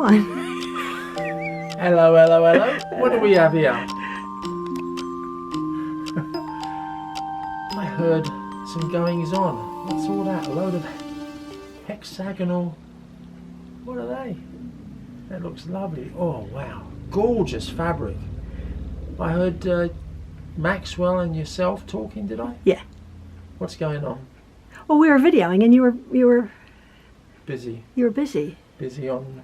on. Hello, hello, hello. What do we have here? I heard some goings on. What's all that? A load of hexagonal... What are they? That looks lovely. Oh, wow. Gorgeous fabric. I heard Maxwell and yourself talking, did I? Yeah. What's going on? Well, we were videoing and you were Busy. You were busy. Busy on...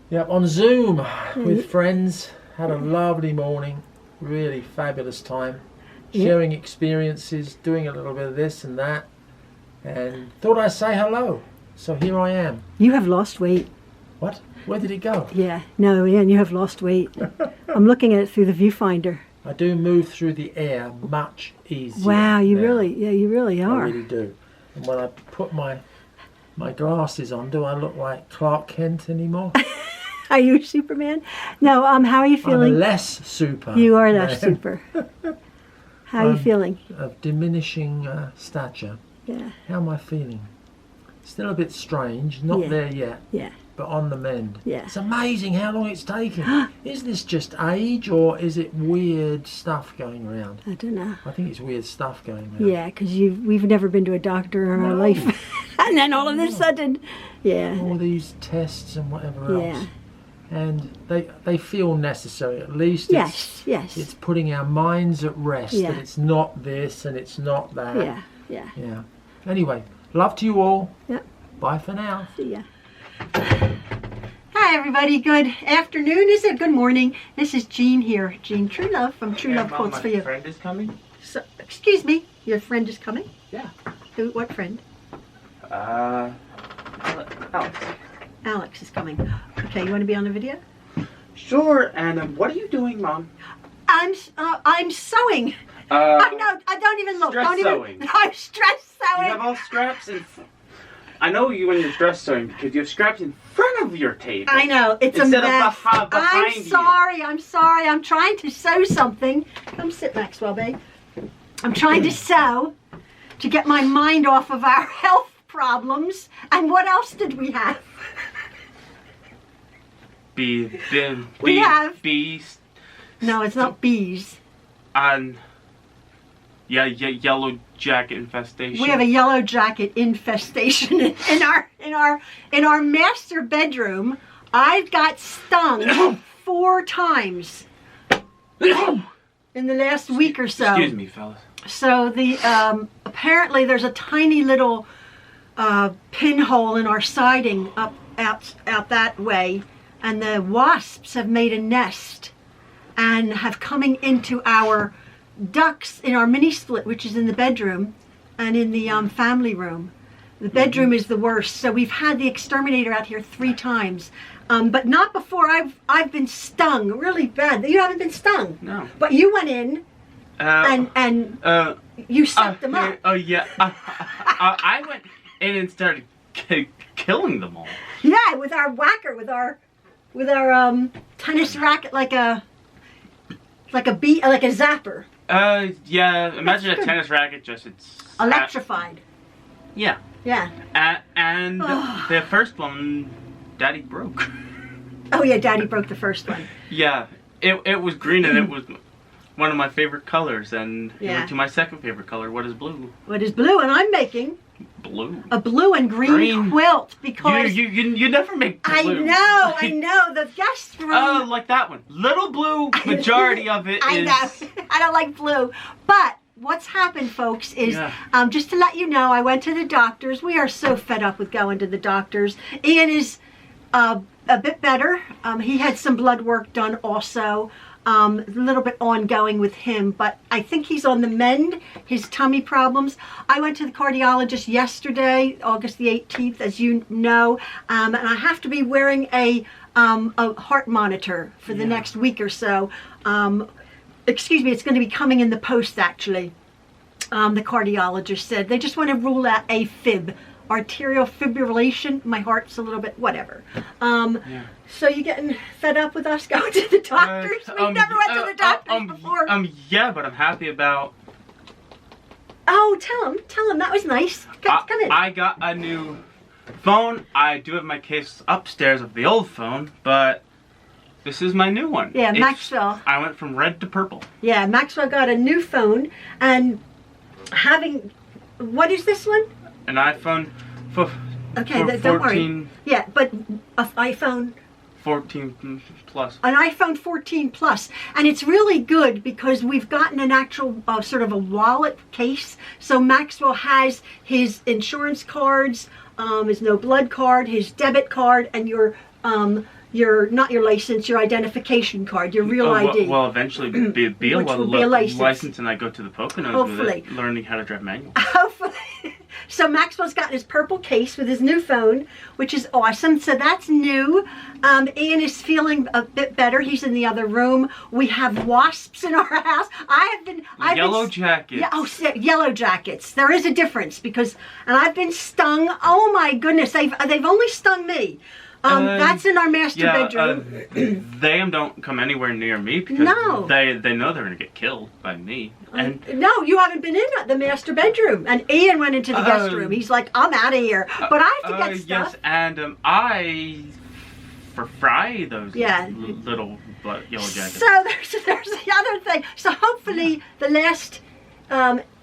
Yep, on Zoom with friends. Had a lovely morning. Really fabulous time. Sharing experiences, doing a little bit of this and that. And thought I'd say hello. So here I am. You have lost weight. What? Where did it go? Yeah. No, yeah, and you have lost weight. I'm looking at it through the viewfinder. I do move through the air much easier. Wow, you now. really, yeah, you really are. I really do. And when I put my glasses on, do I look like Clark Kent anymore? Are you Superman? No, how are you feeling? I'm less super. You are less super. How are you feeling? Of diminishing stature. Yeah. How am I feeling? Still a bit strange, not there yet. Yeah. But on the mend. Yeah. It's amazing how long it's taking. Is this just age or is it weird stuff going around? I don't know. I think it's weird stuff going around. Yeah, because we've never been to a doctor in our life. And then all of a sudden, all these tests and whatever else. Yeah. And they feel necessary. At least it's putting our minds at rest that it's not this and it's not that. Yeah. Anyway, love to you all. Yep. Bye for now. See ya. Hi everybody, good afternoon, is it? Good morning. This is Jean here, Jean Truelove from Truelove Quilts for you. My friend is coming? So, excuse me, your friend is coming? Yeah. Who? What friend? Alex. Alex is coming. Okay, you want to be on the video? Sure, and what are you doing, Mom? I'm sewing. I know, I don't even look. Stress sewing. I'm stress sewing. You have all straps in I know you when you're stress sewing because you have straps in front of your table. I know, it's instead a mess. Of behind you. I'm sorry. I'm trying to sew something. Come sit, Maxwell, babe. I'm trying to sew to get my mind off of our health problems. And what else did we have? We have bees. No, it's not bees. And yellow jacket infestation. We have a yellow jacket infestation in our master bedroom. I've got stung 4 times in the last week or so. Excuse me, fellas. So the apparently there's a tiny little pinhole in our siding out that way, and the wasps have made a nest and have coming into our ducts in our mini split, which is in the bedroom and in the family room. The bedroom is the worst, so we've had the exterminator out here 3 times, but not before I've been stung really bad. You haven't been stung? No. But you went in and you sucked them up. Oh yeah, I went in and started killing them all. Yeah, with our whacker, with our tennis racket, like a zapper. Yeah, imagine a tennis racket, just it's electrified. Yeah. Yeah. And the first one, Daddy broke. Oh yeah, Daddy broke the first one. Yeah, it was green and it was one of my favorite colors, and it went to my second favorite color. What is blue? What is blue? And I'm making a blue and green quilt because you never make blue. I know. The guest room. Oh, like that one. Little blue. Majority of it is. I know. I don't like blue, but what's happened, folks, is just to let you know, I went to the doctors. We are so fed up with going to the doctors. Ian is a bit better. He had some blood work done also. A little bit ongoing with him, but I think he's on the mend, his tummy problems. I went to the cardiologist yesterday, August the 18th, as you know, and I have to be wearing a heart monitor for the next week or so. Excuse me, it's going to be coming in the post, actually. The cardiologist said they just want to rule out AFib, arterial fibrillation. My heart's a little bit whatever. So you getting fed up with us going to the doctors? We never went to the doctors before. Yeah, but I'm happy about. Oh, tell him that was nice. Come in. I got a new Phone, I do have my case upstairs of the old phone, but this is my new one. Yeah, Maxwell. I went from red to purple. Yeah, Maxwell got a new phone, and having, what is this one? An iPhone Okay, don't 14, worry. Yeah, but an iPhone 14 plus. An iPhone 14 Plus, and it's really good because we've gotten an actual sort of a wallet case. So Maxwell has his insurance cards, his no blood card, his debit card, and your not your license, your identification card, your real ID. Well, eventually be a license, and I go to the Poconos Hopefully. with it, learning how to drive manual. Hopefully. So Maxwell's got his purple case with his new phone, which is awesome. So that's new. Ian is feeling a bit better. He's in the other room. We have wasps in our house. Yellow jackets. Yeah, yellow jackets. There is a difference and I've been stung. Oh my goodness, they've only stung me. That's in our master bedroom. They don't come anywhere near me because they know they're gonna get killed by me. And no, you haven't been in the master bedroom. And Ian went into the guest room. He's like, I'm out of here. But I have to get stuff. Yes, and I fry those little yellow jackets. So there's the other thing. So hopefully the last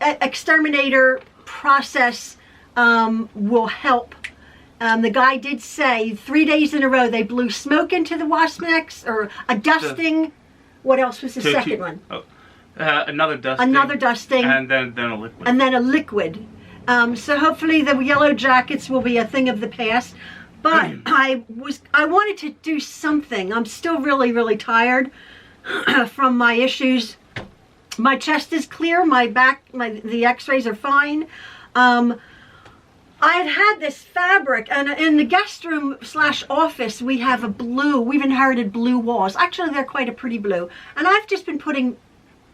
exterminator process will help. The guy did say 3 days in a row they blew smoke into the wasp nest, or a dusting. What else was the second one? Another dusting. Another dusting. And then a liquid. And then a liquid. So hopefully the yellow jackets will be a thing of the past. But I wanted to do something. I'm still really, really tired from my issues. My chest is clear. My back, the x-rays are fine. I had this fabric, and in the guest room / office, we have we've inherited blue walls. Actually, they're quite a pretty blue. And I've just been putting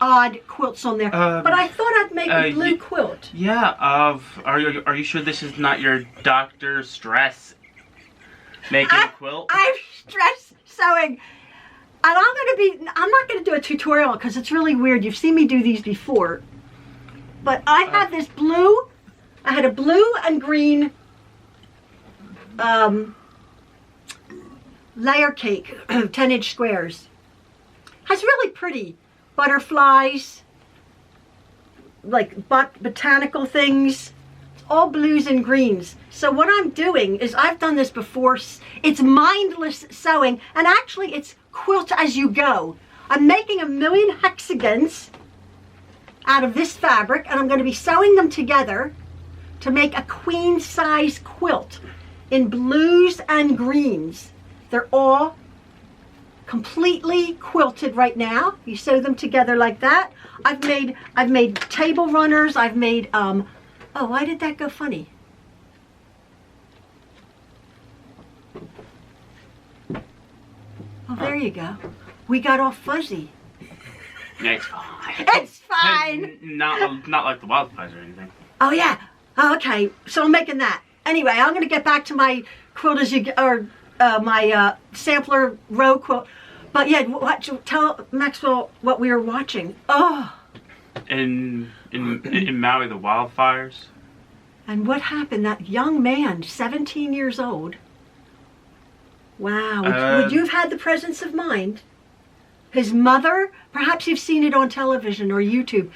odd quilts on there. But I thought I'd make a blue quilt. Yeah, are you sure this is not your Dr. Stress making a quilt? I'm stress sewing. And I'm not going to do a tutorial because it's really weird. You've seen me do these before. But I have this blue. I had a blue and green layer cake, 10-inch squares. Has really pretty butterflies, like botanical things. It's all blues and greens. So what I'm doing is, I've done this before. It's mindless sewing, and actually it's quilt as you go. I'm making 1,000,000 hexagons out of this fabric, and I'm going to be sewing them together to make a queen size quilt in blues and greens. They're all completely quilted right now. You sew them together like that. I've made table runners. I've made oh, why did that go funny? Oh, there you go. We got all fuzzy. It's fine. It's fine. Not like the wildfires or anything. Oh yeah. Oh, okay, so I'm making that. Anyway, I'm going to get back to my quilt my sampler row quilt. But yeah, tell Maxwell what we were watching. Oh. In Maui, the wildfires. And what happened? That young man, 17 years old. Wow. Would you have had the presence of mind? His mother, perhaps you've seen it on television or YouTube.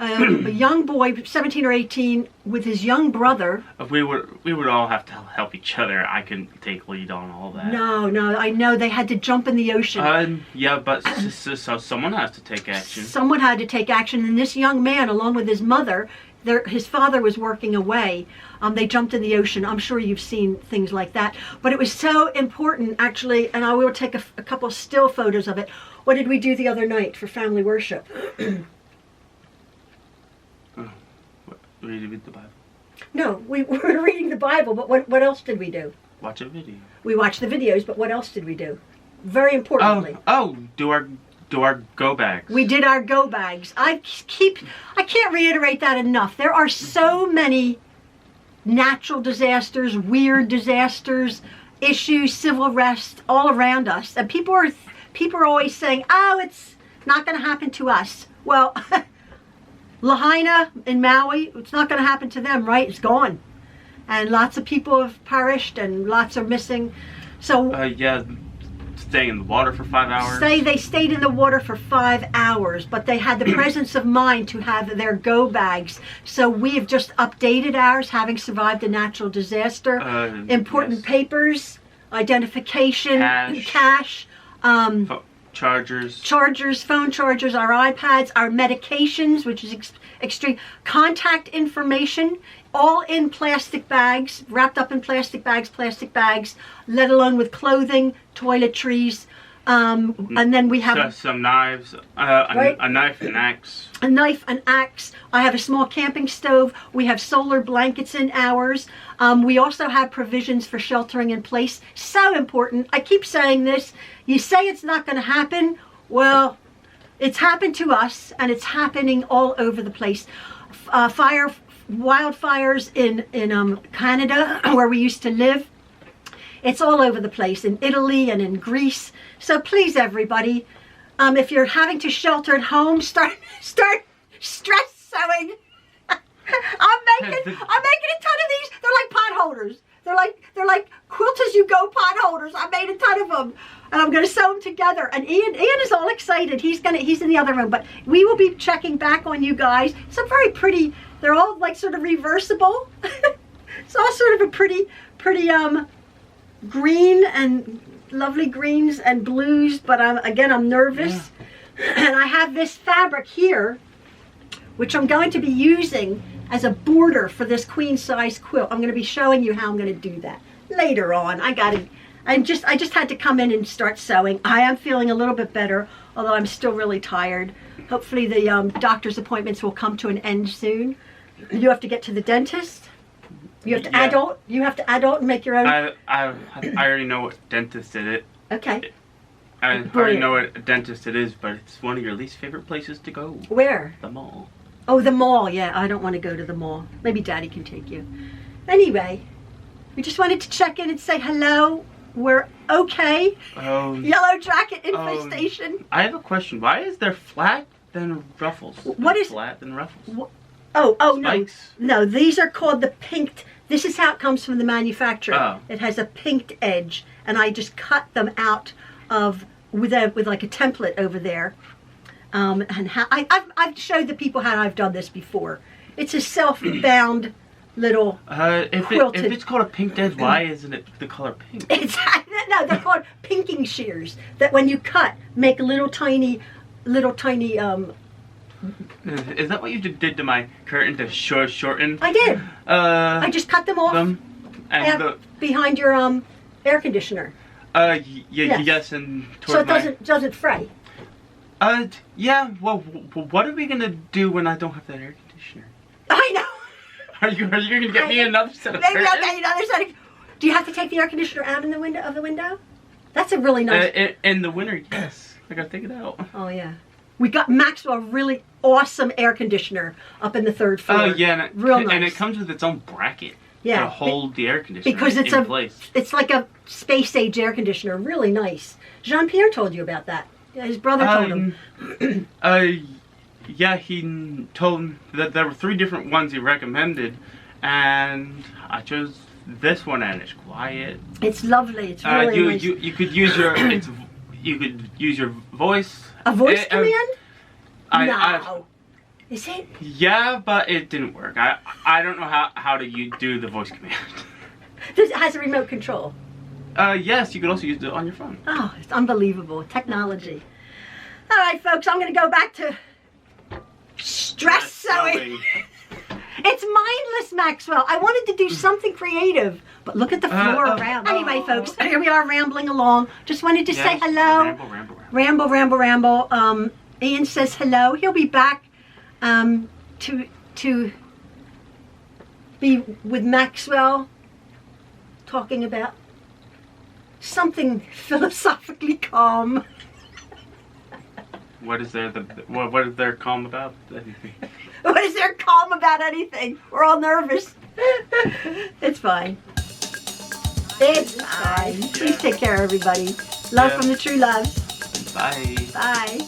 A young boy, 17 or 18, with his young brother. If we would all have to help each other. I couldn't take lead on all that. No, I know they had to jump in the ocean. Yeah, but so someone has to take action. Someone had to take action, and this young man, along with his mother, his father was working away. They jumped in the ocean. I'm sure you've seen things like that. But it was so important, actually, and I will take a couple still photos of it. What did we do the other night for family worship? Read the Bible. No, we were reading the Bible, but what else did we do? Watch a video. We watched the videos, but what else did we do? Very importantly. Do our go bags. We did our go bags. I can't reiterate that enough. There are so many natural disasters, weird disasters, issues, civil unrest all around us, and people are always saying, "Oh, it's not going to happen to us." Well. Lahaina in Maui, it's not going to happen to them, right? It's gone. and lots of people have perished and lots are missing. So yeah, staying in the water for 5 hours. They stayed in the water for 5 hours, but they had the presence of mind to have their go bags. So we have just updated ours, having survived a natural disaster. Important papers, identification, cash, chargers, phone chargers, our iPads, our medications, which is extreme, contact information, all in plastic bags, wrapped up in plastic bags, let alone with clothing, toiletries, and then we have some knives, a knife and axe. A knife, an axe. I have a small camping stove. We have solar blankets in ours. We also have provisions for sheltering in place. So important. I keep saying this. You say it's not going to happen. Well, it's happened to us, and it's happening all over the place. Wildfires in Canada, where we used to live. It's all over the place, in Italy and in Greece. So please, everybody, if you're having to shelter at home, start stress sewing. I'm making a ton of these. They're like pot holders. They're like quilt as you go pot holders. I made a ton of them, and I'm going to sew them together. And Ian is all excited. He's in the other room, but we will be checking back on you guys. Some very pretty. They're all like sort of reversible. It's all sort of a pretty green and lovely greens and blues, but I'm nervous. Yeah. And I have this fabric here, which I'm going to be using as a border for this queen size quilt. I'm going to be showing you how I'm going to do that later on. I just had to come in and start sewing. I am feeling a little bit better, although I'm still really tired. Hopefully the doctor's appointments will come to an end soon. You have to get to the dentist. You have to adult. You have to adult and make your own. I already know what dentist it is. Okay. I already know what a dentist it is, but it's one of your least favorite places to go. Where? The mall. Oh, the mall. Yeah, I don't want to go to the mall. Maybe Daddy can take you. Anyway, we just wanted to check in and say hello. We're okay. Oh. Yellow jacket infestation. I have a question. Why is there flat then ruffles? What is flat then ruffles? Spikes? No, these are called the pinked. This is how it comes from the manufacturer. Oh. It has a pinked edge, and I just cut them out of with like a template over there. And how I've showed the people how I've done this before. It's a self-bound little quilted. If it's called a pinked edge, why isn't it the color pink? No, they're called pinking shears. That when you cut, make little tiny. Is that what you did to my curtain to shorten? I did. I just cut them off. Behind your air conditioner. Yes, and so it doesn't fray. Yeah. Well, what are we gonna do when I don't have that air conditioner? I know. Are you gonna get me another set of curtains? Maybe I'll get you another set. Do you have to take the air conditioner out in the window? That's a really nice. In the winter, yes. I gotta take it out. Oh yeah. We got Maxwell a really awesome air conditioner up in the 3rd floor. Oh yeah, real nice. And it comes with its own bracket to hold the air conditioner because it's in place. It's like a space age air conditioner, really nice. Jean-Pierre told you about that. His brother told him. Yeah, he told him that there were 3 different ones he recommended, and I chose this one, and it's quiet. It's lovely. It's really nice. You could use your you could use your voice. A voice command? No. Is it? Yeah, but it didn't work. I don't know how to do the voice command. It has a remote control. Yes, you could also use it on your phone. Oh, it's unbelievable. Technology. All right, folks, I'm going to go back to stress sewing. It's mindless, Maxwell. I wanted to do something creative, but look at the floor around. Anyway, folks, here we are rambling along. Just wanted to say hello. Ramble. Ian says hello. He'll be back to be with Maxwell talking about something philosophically calm. What is there calm about anything? What is there calm about anything? We're all nervous. It's fine. It's fine. Please take care, everybody. Love from the Trueloves. Bye. Bye.